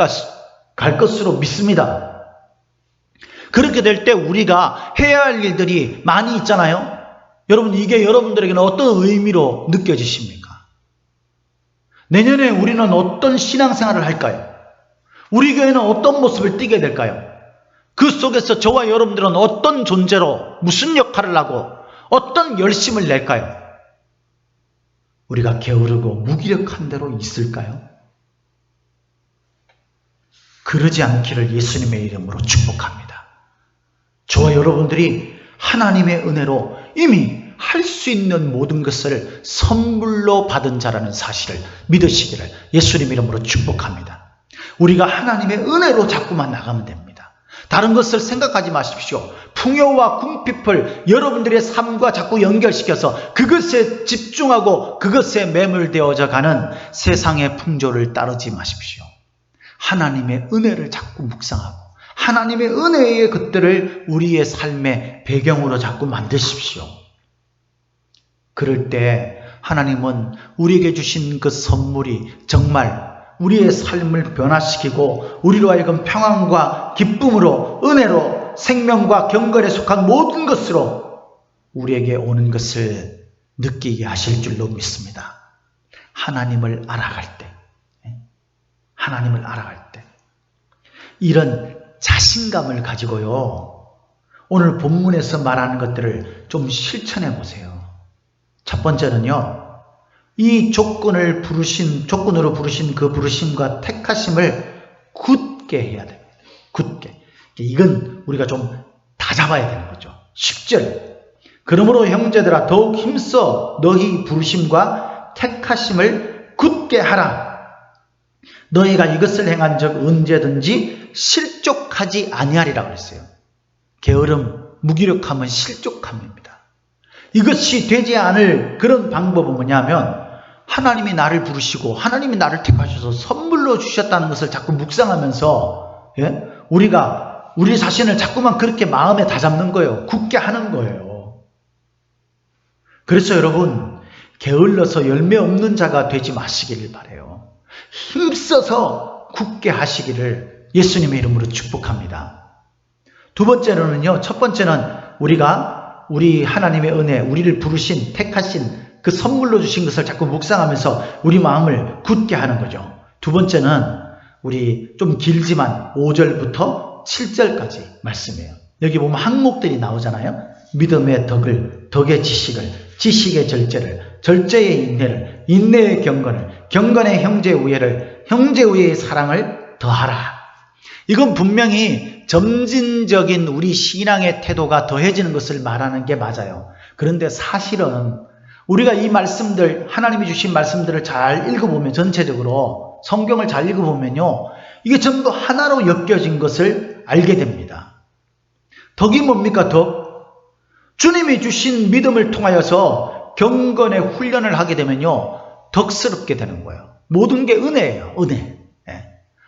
갈 것으로 믿습니다. 그렇게 될 때 우리가 해야 할 일들이 많이 있잖아요. 여러분 이게 여러분들에게는 어떤 의미로 느껴지십니까? 내년에 우리는 어떤 신앙생활을 할까요? 우리 교회는 어떤 모습을 띠게 될까요? 그 속에서 저와 여러분들은 어떤 존재로 무슨 역할을 하고 어떤 열심을 낼까요? 우리가 게으르고 무기력한 대로 있을까요? 그러지 않기를 예수님의 이름으로 축복합니다. 저와 여러분들이 하나님의 은혜로 이미 할 수 있는 모든 것을 선물로 받은 자라는 사실을 믿으시기를 예수님 이름으로 축복합니다. 우리가 하나님의 은혜로 자꾸만 나가면 됩니다. 다른 것을 생각하지 마십시오. 풍요와 궁핍을 여러분들의 삶과 자꾸 연결시켜서 그것에 집중하고 그것에 매몰되어져 가는 세상의 풍조를 따르지 마십시오. 하나님의 은혜를 자꾸 묵상하고 하나님의 은혜의 것들을 우리의 삶의 배경으로 자꾸 만드십시오. 그럴 때 하나님은 우리에게 주신 그 선물이 정말 우리의 삶을 변화시키고 우리로 하여금 평안과 기쁨으로 은혜로 생명과 경건에 속한 모든 것으로 우리에게 오는 것을 느끼게 하실 줄로 믿습니다. 하나님을 알아갈 때, 하나님을 알아갈 때 이런 자신감을 가지고요. 오늘 본문에서 말하는 것들을 좀 실천해 보세요. 첫 번째는요. 이 조건으로 부르신 그 부르심과 택하심을 굳게 해야 됩니다. 굳게. 이건 우리가 좀 다잡아야 되는 거죠. 10절. 그러므로 형제들아 더욱 힘써 너희 부르심과 택하심을 굳게 하라. 너희가 이것을 행한 적 언제든지 실족하지 아니하리라 그랬어요. 게으름, 무기력함은 실족함입니다. 이것이 되지 않을 그런 방법은 뭐냐면 하나님이 나를 부르시고 하나님이 나를 택하셔서 선물로 주셨다는 것을 자꾸 묵상하면서 우리가 우리 자신을 자꾸만 그렇게 마음에 다잡는 거예요. 굳게 하는 거예요. 그래서 여러분 게을러서 열매 없는 자가 되지 마시기를 바라요. 힘써서 굳게 하시기를 예수님의 이름으로 축복합니다. 두 번째로는요. 첫 번째는 우리 하나님의 은혜, 우리를 부르신 택하신 그 선물로 주신 것을 자꾸 묵상하면서 우리 마음을 굳게 하는 거죠. 두 번째는 우리 좀 길지만 5절부터 7절까지 말씀이에요. 여기 보면 항목들이 나오잖아요. 믿음의 덕을, 덕의 지식을, 지식의 절제를, 절제의 인내를, 인내의 경건을, 경건의 형제 우애를, 형제 우애의 사랑을 더하라. 이건 분명히 점진적인 우리 신앙의 태도가 더해지는 것을 말하는 게 맞아요. 그런데 사실은 우리가 이 말씀들, 하나님이 주신 말씀들을 잘 읽어보면 전체적으로 성경을 잘 읽어보면요. 이게 전부 하나로 엮여진 것을 알게 됩니다. 덕이 뭡니까? 덕? 주님이 주신 믿음을 통하여서 경건의 훈련을 하게 되면요. 덕스럽게 되는 거예요. 모든 게 은혜예요. 은혜.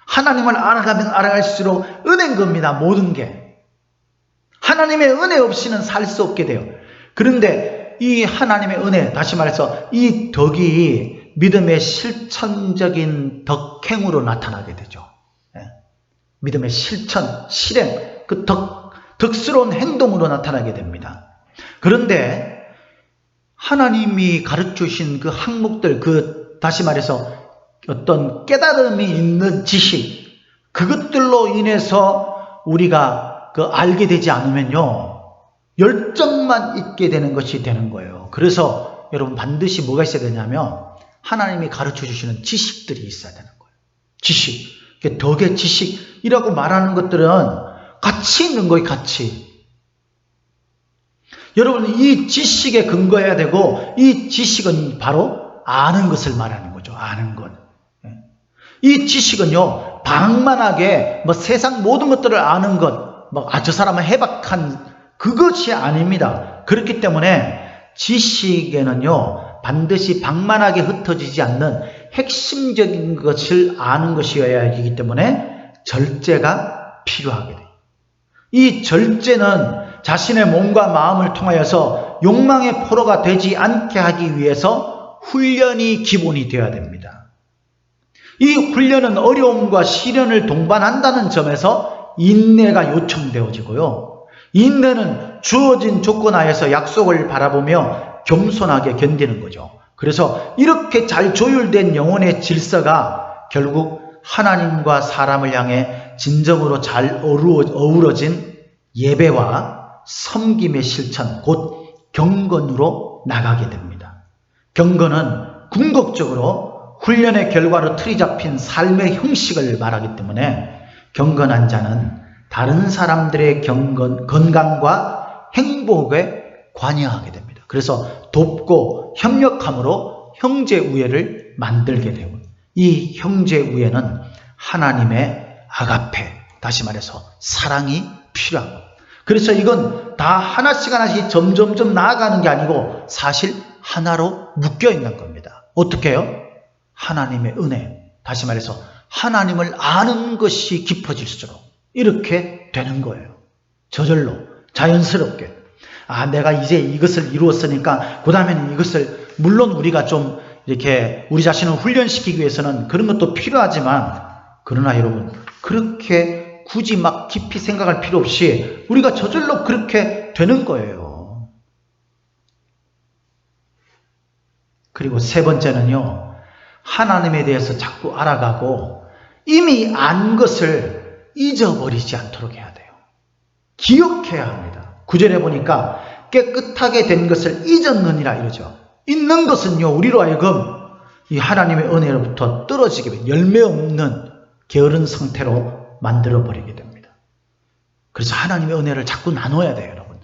하나님을 알아가면 알아갈수록 은혜인 겁니다. 모든 게. 하나님의 은혜 없이는 살 수 없게 돼요. 그런데 이 하나님의 은혜, 다시 말해서 이 덕이 믿음의 실천적인 덕행으로 나타나게 되죠. 믿음의 실천, 실행, 그 덕스러운 행동으로 나타나게 됩니다. 그런데 하나님이 가르쳐주신 그 항목들, 다시 말해서 어떤 깨달음이 있는 지식, 그것들로 인해서 우리가 알게 되지 않으면요, 열정만 있게 되는 것이 되는 거예요. 그래서 여러분 반드시 뭐가 있어야 되냐면 하나님이 가르쳐주시는 지식들이 있어야 되는 거예요. 지식. 덕의 지식이라고 말하는 것들은 가치 있는 거예요. 가치. 여러분 이 지식에 근거해야 되고, 이 지식은 바로 아는 것을 말하는 거죠. 아는 것. 이 지식은요, 방만하게 세상 모든 것들을 아는 것, 저 사람은 해박한 그것이 아닙니다. 그렇기 때문에 지식에는요, 반드시 방만하게 흩어지지 않는 핵심적인 것을 아는 것이어야 하기 때문에 절제가 필요하게 돼요. 이 절제는 자신의 몸과 마음을 통하여서 욕망의 포로가 되지 않게 하기 위해서 훈련이 기본이 되어야 됩니다. 이 훈련은 어려움과 시련을 동반한다는 점에서 인내가 요청되어지고요. 인내는 주어진 조건 하에서 약속을 바라보며 겸손하게 견디는 거죠. 그래서 이렇게 잘 조율된 영혼의 질서가 결국 하나님과 사람을 향해 진정으로 잘 어우러진 예배와 섬김의 실천, 곧 경건으로 나가게 됩니다. 경건은 궁극적으로 훈련의 결과로 틀이 잡힌 삶의 형식을 말하기 때문에 경건한 자는 다른 사람들의 건강과 행복에 관여하게 됩니다. 그래서 돕고 협력함으로 형제우애를 만들게 되고, 이 형제우애는 하나님의 아가페, 다시 말해서 사랑이 필요하고, 그래서 이건 다 하나씩 점점점 나아가는 게 아니고 사실 하나로 묶여 있는 겁니다. 어떻게 해요? 하나님의 은혜, 다시 말해서 하나님을 아는 것이 깊어질수록 이렇게 되는 거예요. 저절로, 자연스럽게. 내가 이제 이것을 이루었으니까 그 다음에는 이것을, 물론 우리가 좀 이렇게 우리 자신을 훈련시키기 위해서는 그런 것도 필요하지만, 그러나 여러분 그렇게 굳이 깊이 생각할 필요 없이 우리가 저절로 그렇게 되는 거예요. 그리고 세 번째는요, 하나님에 대해서 자꾸 알아가고 이미 안 것을 잊어버리지 않도록 해야 돼요. 기억해야 합니다. 9절에 보니까 깨끗하게 된 것을 잊었느니라 이러죠. 잊는 것은요, 우리로 하여금 이 하나님의 은혜로부터 떨어지게 됩니다. 열매 없는 게으른 상태로 만들어버리게 됩니다. 그래서 하나님의 은혜를 자꾸 나눠야 돼요, 여러분.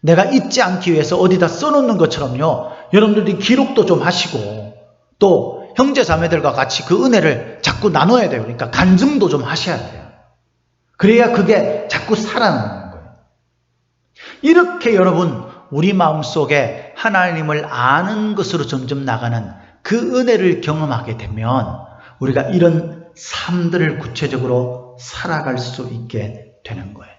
내가 잊지 않기 위해서 어디다 써놓는 것처럼요, 여러분들이 기록도 좀 하시고, 또 형제 자매들과 같이 그 은혜를 자꾸 나눠야 돼요. 그러니까 간증도 좀 하셔야 돼요. 그래야 그게 자꾸 살아나는 거예요. 이렇게 여러분, 우리 마음속에 하나님을 아는 것으로 점점 나가는 그 은혜를 경험하게 되면 우리가 이런 삶들을 구체적으로 살아갈 수 있게 되는 거예요.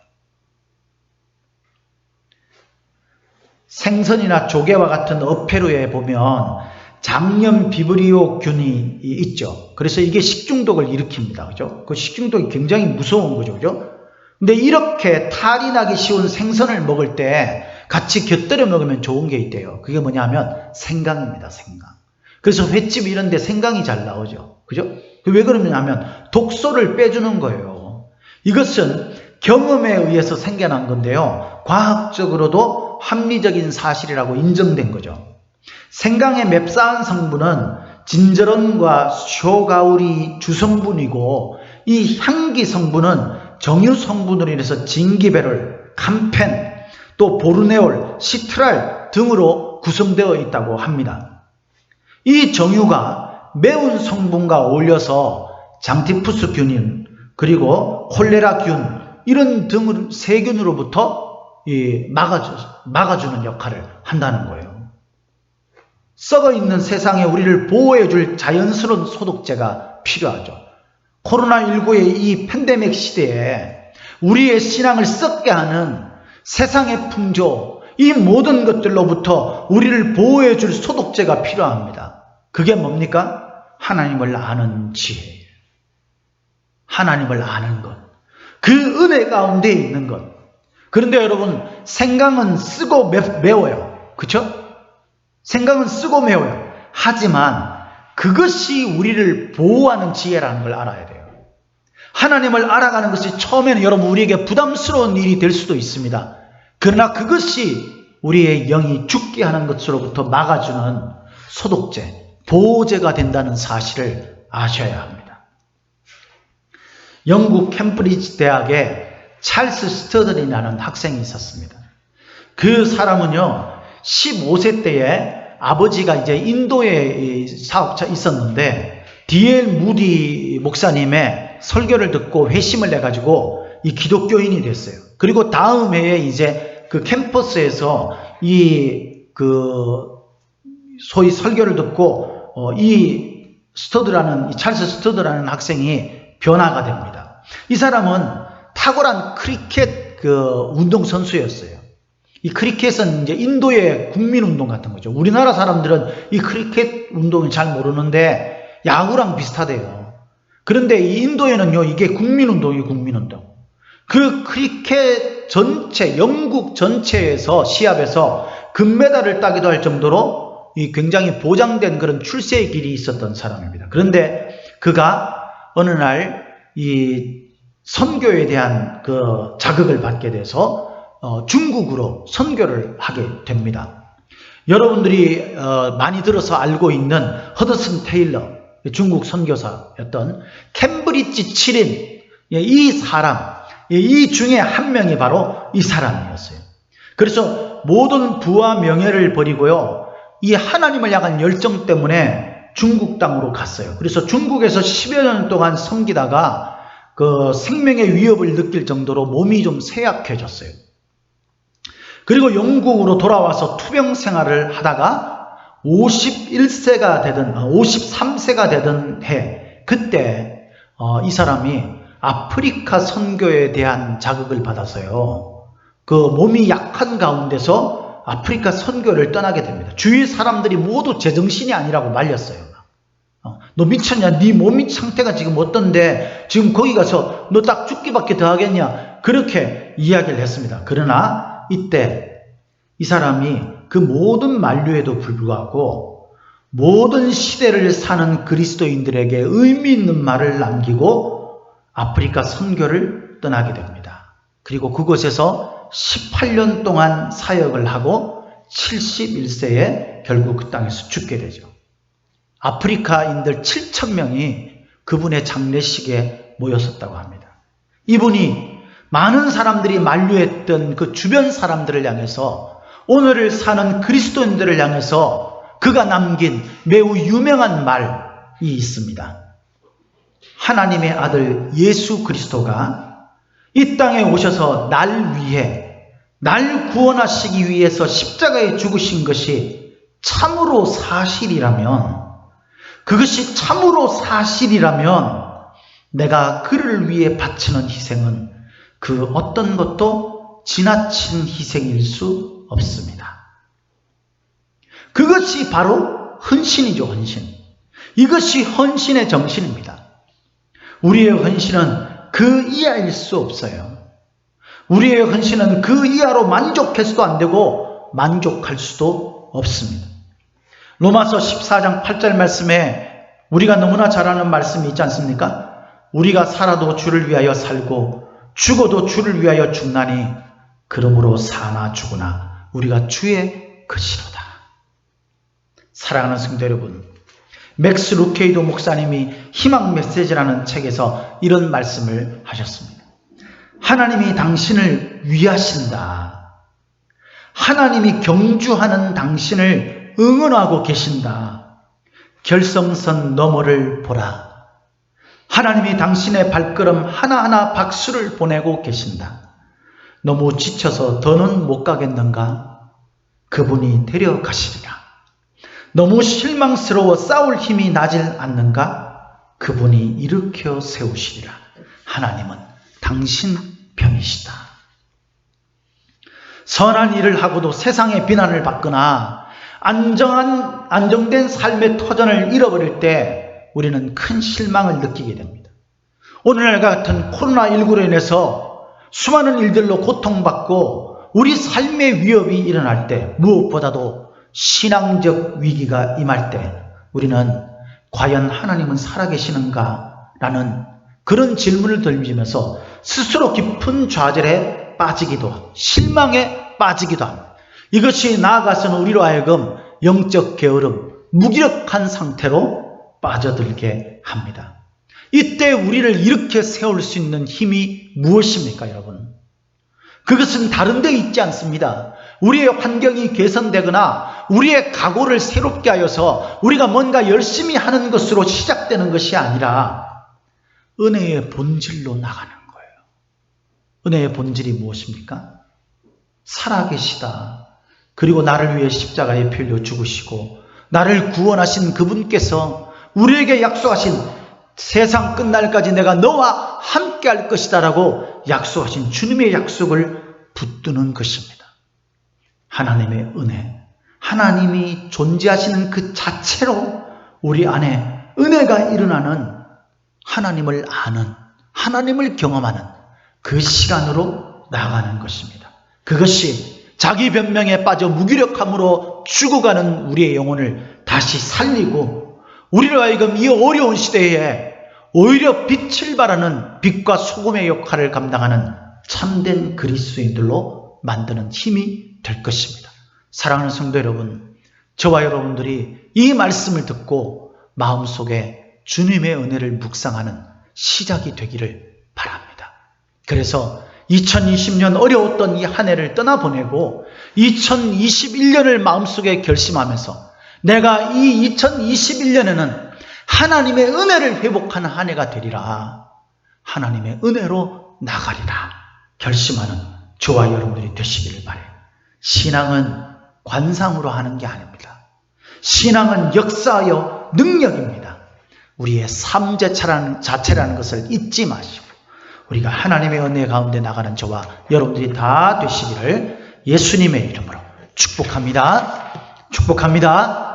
생선이나 조개와 같은 어패류에 보면 장염 비브리오균이 있죠. 그래서 이게 식중독을 일으킵니다. 그죠? 그 식중독이 굉장히 무서운 거죠. 그죠? 근데 이렇게 탈이 나기 쉬운 생선을 먹을 때 같이 곁들여 먹으면 좋은 게 있대요. 그게 뭐냐면 생강입니다. 생강. 그래서 횟집 이런 데 생강이 잘 나오죠. 그죠? 왜 그러냐면 독소를 빼주는 거예요. 이것은 경험에 의해서 생겨난 건데요, 과학적으로도 합리적인 사실이라고 인정된 거죠. 생강의 맵싸한 성분은 진저런과 쇼가우리 주성분이고, 이 향기 성분은 정유 성분으로 인해서 진기베롤, 감펜, 또 보르네올, 시트랄 등으로 구성되어 있다고 합니다. 이 정유가 매운 성분과 어울려서 장티푸스균, 그리고 콜레라균 이런 등 세균으로부터 막아주는 역할을 한다는 거예요. 썩어있는 세상에 우리를 보호해줄 자연스러운 소독제가 필요하죠. 코로나19의 이 팬데믹 시대에 우리의 신앙을 썩게 하는 세상의 풍조, 이 모든 것들로부터 우리를 보호해 줄 소독제가 필요합니다. 그게 뭡니까? 하나님을 아는 지혜예요. 하나님을 아는 것. 그 은혜 가운데 있는 것. 그런데 여러분, 생강은 쓰고 매워요. 그렇죠? 생강은 쓰고 매워요. 하지만 그것이 우리를 보호하는 지혜라는 걸 알아야 돼요. 하나님을 알아가는 것이 처음에는 여러분 우리에게 부담스러운 일이 될 수도 있습니다. 그러나 그것이 우리의 영이 죽게 하는 것으로부터 막아주는 소독제, 보호제가 된다는 사실을 아셔야 합니다. 영국 캠브리지 대학에 찰스 스터들이라는 학생이 있었습니다. 그 사람은요, 15세 때에 아버지가 이제 인도에 사업자 있었는데 D.L. 무디 목사님의 설교를 듣고 회심을 내가지고 이 기독교인이 됐어요. 그리고 다음 해에 이제 그 캠퍼스에서 소위 설교를 듣고 이 찰스 스터드라는 학생이 변화가 됩니다. 이 사람은 탁월한 크리켓 운동 선수였어요. 이 크리켓은 이제 인도의 국민 운동 같은 거죠. 우리나라 사람들은 이 크리켓 운동을 잘 모르는데 야구랑 비슷하대요. 그런데 이 인도에는요, 이게 국민 운동이에요, 국민 운동. 그 크리켓 전체, 영국 전체에서 시합에서 금메달을 따기도 할 정도로 이 굉장히 보장된 그런 출세의 길이 있었던 사람입니다. 그런데 그가 어느 날 이 선교에 대한 그 자극을 받게 돼서 중국으로 선교를 하게 됩니다. 여러분들이 많이 들어서 알고 있는 허드슨 테일러, 중국 선교사였던 캠브리지 7인, 이 사람, 이 중에 한 명이 바로 이 사람이었어요. 그래서 모든 부와 명예를 버리고요, 이 하나님을 향한 열정 때문에 중국 땅으로 갔어요. 그래서 중국에서 10여 년 동안 섬기다가 그 생명의 위협을 느낄 정도로 몸이 좀 쇠약해졌어요. 그리고 영국으로 돌아와서 투병 생활을 하다가 53세가 되던 해, 그때 이 사람이 아프리카 선교에 대한 자극을 받아서요, 그 몸이 약한 가운데서 아프리카 선교를 떠나게 됩니다. 주위 사람들이 모두 제정신이 아니라고 말렸어요. 너 미쳤냐? 네 몸 상태가 지금 어떤데 지금 거기 가서 너 딱 죽기밖에 더 하겠냐? 그렇게 이야기를 했습니다. 그러나 이때 이 사람이 그 모든 만류에도 불구하고 모든 시대를 사는 그리스도인들에게 의미 있는 말을 남기고 아프리카 선교를 떠나게 됩니다. 그리고 그곳에서 18년 동안 사역을 하고 71세에 결국 그 땅에서 죽게 되죠. 아프리카인들 7,000명이 그분의 장례식에 모였었다고 합니다. 이분이 많은 사람들이 만류했던 그 주변 사람들을 향해서, 오늘을 사는 그리스도인들을 향해서 그가 남긴 매우 유명한 말이 있습니다. 하나님의 아들 예수 그리스도가 이 땅에 오셔서 날 위해, 날 구원하시기 위해서 십자가에 죽으신 것이 참으로 사실이라면, 그것이 참으로 사실이라면 내가 그를 위해 바치는 희생은 그 어떤 것도 지나친 희생일 수 없습니다. 그것이 바로 헌신이죠, 헌신. 이것이 헌신의 정신입니다. 우리의 헌신은 그 이하일 수 없어요. 우리의 헌신은 그 이하로 만족해서도 안 되고 만족할 수도 없습니다. 로마서 14장 8절 말씀에 우리가 너무나 잘 아는 말씀이 있지 않습니까? 우리가 살아도 주를 위하여 살고 죽어도 주를 위하여 죽나니 그러므로 사나 죽으나 우리가 주의 것이로다. 사랑하는 성도 여러분, 맥스 루케이도 목사님이 희망 메시지라는 책에서 이런 말씀을 하셨습니다. 하나님이 당신을 위하신다. 하나님이 경주하는 당신을 응원하고 계신다. 결성선 너머를 보라. 하나님이 당신의 발걸음 하나하나 박수를 보내고 계신다. 너무 지쳐서 더는 못 가겠는가? 그분이 데려가시리라. 너무 실망스러워 싸울 힘이 나질 않는가? 그분이 일으켜 세우시리라. 하나님은 당신 편이시다. 선한 일을 하고도 세상의 비난을 받거나 안정된 삶의 터전을 잃어버릴 때 우리는 큰 실망을 느끼게 됩니다. 오늘날과 같은 코로나19로 인해서 수많은 일들로 고통받고 우리 삶의 위협이 일어날 때, 무엇보다도 신앙적 위기가 임할 때 우리는 과연 하나님은 살아계시는가? 라는 그런 질문을 던지면서 스스로 깊은 좌절에 빠지기도 하고 실망에 빠지기도 합니다. 이것이 나아가서는 우리로 하여금 영적 게으름, 무기력한 상태로 빠져들게 합니다. 이때 우리를 일으켜 세울 수 있는 힘이 무엇입니까, 여러분? 그것은 다른 데 있지 않습니다. 우리의 환경이 개선되거나 우리의 각오를 새롭게 하여서 우리가 뭔가 열심히 하는 것으로 시작되는 것이 아니라 은혜의 본질로 나가는 거예요. 은혜의 본질이 무엇입니까? 살아계시다. 그리고 나를 위해 십자가에 피 흘려 죽으시고 나를 구원하신 그분께서 우리에게 약속하신 세상 끝날까지 내가 너와 함께 할 것이다 라고 약속하신 주님의 약속을 붙드는 것입니다. 하나님의 은혜, 하나님이 존재하시는 그 자체로 우리 안에 은혜가 일어나는, 하나님을 아는, 하나님을 경험하는 그 시간으로 나아가는 것입니다. 그것이 자기 변명에 빠져 무기력함으로 죽어가는 우리의 영혼을 다시 살리고 우리로 하여금 이 어려운 시대에 오히려 빛을 발하는 빛과 소금의 역할을 감당하는 참된 그리스도인들로 만드는 힘이 될 것입니다. 사랑하는 성도 여러분, 저와 여러분들이 이 말씀을 듣고 마음속에 주님의 은혜를 묵상하는 시작이 되기를 바랍니다. 그래서 2020년 어려웠던 이 한 해를 떠나보내고 2021년을 마음속에 결심하면서 내가 이 2021년에는 하나님의 은혜를 회복하는 한 해가 되리라, 하나님의 은혜로 나가리라 결심하는 저와 여러분들이 되시기를 바라요. 신앙은 관상으로 하는 게 아닙니다. 신앙은 역사하여 능력입니다. 우리의 삶 자체라는 것을 잊지 마시고 우리가 하나님의 은혜 가운데 나가는 저와 여러분들이 다 되시기를 예수님의 이름으로 축복합니다. 축복합니다.